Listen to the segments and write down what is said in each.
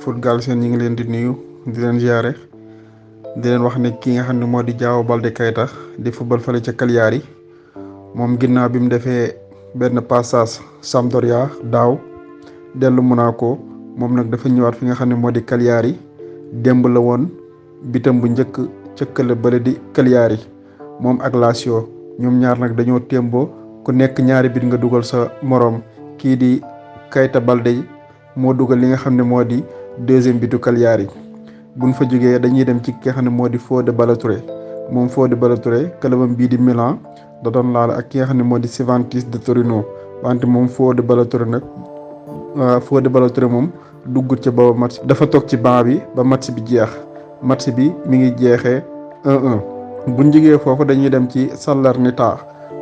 Foot Galsen ñi ngi leen di nuyu di leen ziare di leen wax ne ki nga xam ne moo di Diao Baldé Keita di football fële ca Cagliari moom ginnaaw bi mu defee benn passage Sampdoria daaw dellu Monaco moom nag dafa ñëwaat fi nga xam ne moo di Cagliari démb la woon bitam bu njëkk ca club bële di Cagliari moom ak Lazio ñoom ñaar nag dañoo témboo ku nekk ñaari bit nga dugal sa moroom kii di Keita Baldé moo dugal li nga xam ne moo di deuxième bitu Cagliari buñ fa jógee dañuy dem ci ki nga xam ne moo di Fode Ballo-Touré moom Fode Ballo-Touré clubam bii di Milan da doon laal ak ki nga xam ne moo di Juventus de Torino wante moom Fode Ballo-Touré nag Fode Ballo-Touré moom duggut ca booba match dafa toog ci banc bi ba match bi jeex match bi mi ngi jeexee 1-1 buñ jógee foofu dañuy dem ci Salernitana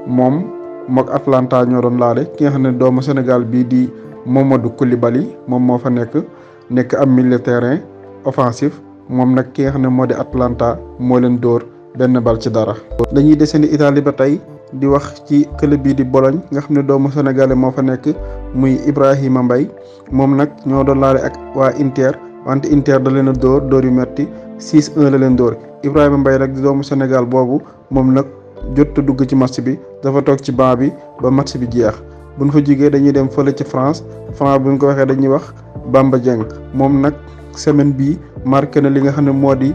moom mook Atalanta ñoo doon laale ki nga xam ne doomu Sénégal bii di Mamadou Koulibaly moom moo fa nekk am milieu terrain offensif moom nag ki nga xam ne moo di Atalanta moo leen dóor benn bal ci dara. dañuy desandi Italie ba tey di wax ci club bii di Bologne nga xam ne doomu sénégalais moo fa nekk muy Ibrahima Mbaye moom nag ñoo doon laale ak waa Inter wante Inter da leen a dóor yu metti 6-1 la leen dóor Ibrahima Mbaye nag di doomu Sénégal boobu moom nag jot a dugg ci match bi dafa toog ci banc bi ba match bi jeex. buñ fa jógee dañuy dem fële ci France buñ ko waxee dañuy wax Bamba Dieng moom nag semaine bii marqué na li nga xam ne moo di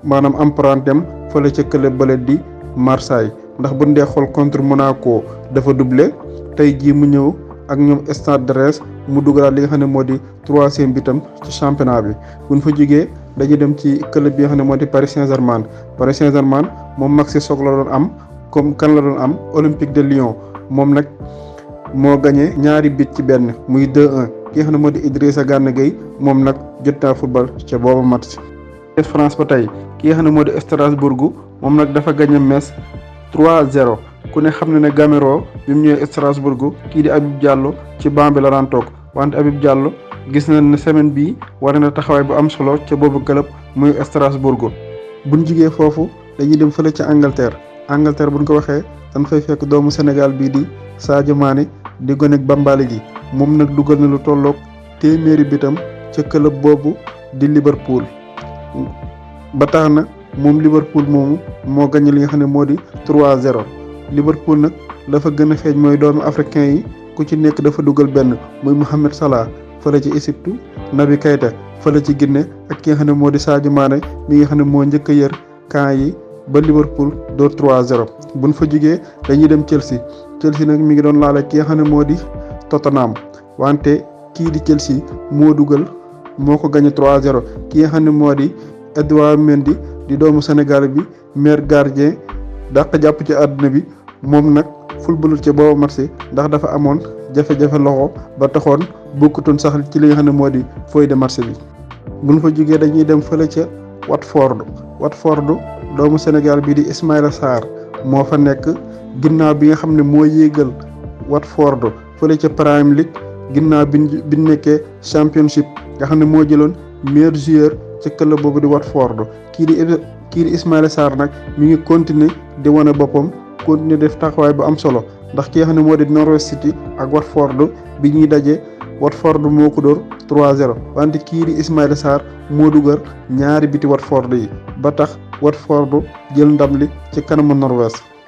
maanaam empreinte am fële ca club bële di Marseille ndax buñ dee xool contre Monaco dafa doublé tey jii mu ñëw ak ñoom Stade de Reims mu dugalaat li nga xam ne moo di troisième bitam ci championnat bi. buñ fa jógee dañuy dem ci club bi nga xam ne moo di Paris Saint-Germain moom Maxi Sock la doon am comme kan la doon am Olympique de Lyon moom nag. moo gagné ñaari bit ci benn muy 2-1 ki nga xam ne moo di Idrissa Gana Gueye moom nag jot naa football ca booba match. France ba tey ki nga xam ne moo di Strasbourg moom nag dafa gagné Metz 3-0 ku ne xam ne ne Gamero bi mu ñëwee Strasbourg kii di Habib Diallo ci banc bi la daan toog wante Habib Diallo gis nañ ne semaine bii war na taxawaay bu am solo ca boobu club muy Strasbourg. buñ jugee foofu dañuy dem fële ca Angleterre buñ ko waxee dañ fay fekk doomu Sénégal bii di Sadio Mané di gone ak Bambali gi moom nag dugal na lu tolloog téeméeri bitam ca club boobu di Liverpool ba tax na moom Liverpool moomu moo gagné li nga xam ne moo di 3-0 Liverpool nag dafa gën a feeñ mooy doomu africain yi ku ci nekk dafa dugal benn muy Mohamed Salah fële ci Égypte Naby Keita fële ci Guinée ak ki nga xam ne moo di Sadio Mané mi nga xam ne moo njëkk a yër camp yi ba Liverpool door 3-0 buñ fa jugee dañuy dem Chelsea nag mi ngi doon laale ki nga xam ne moo di Tottenham wante kii di Chelsea moo ko gagné 3-0 ki nga xam ne moo di Edouard Mendy di doomu Sénégal bi meilleur gardien dàq jàpp ci àdduna bi moom nag footballul ca booba match ndax dafa amoon jafe-jafe loxo ba taxoon bokkutoon sax ci li nga xam ne moo di feuille de match bi. buñ fa jugee dañuy dem fële ca Watford doomu Sénégal bi di Ismaïla Sarr moo fa nekk ginnaaw bi nga xam ne moo yéegal Watford fële ca Premier League ginnaaw bi nekkee championship nga xam ne moo jëloon meilleur joueur ca club boobu di Watford kii di Ismaïla Sarr nag mi ngi continuer di wane boppam continuer def taxawaay bu am solo ndax ki nga xam ne moo di Norwich City ak Watford bi ñuy daje Watford moo ko dóor 3-0 wante kii di Ismaïla Sarr moo dugal ñaari biti Watford yi ba tax Watford jël ndam li ci kanamu Norwich.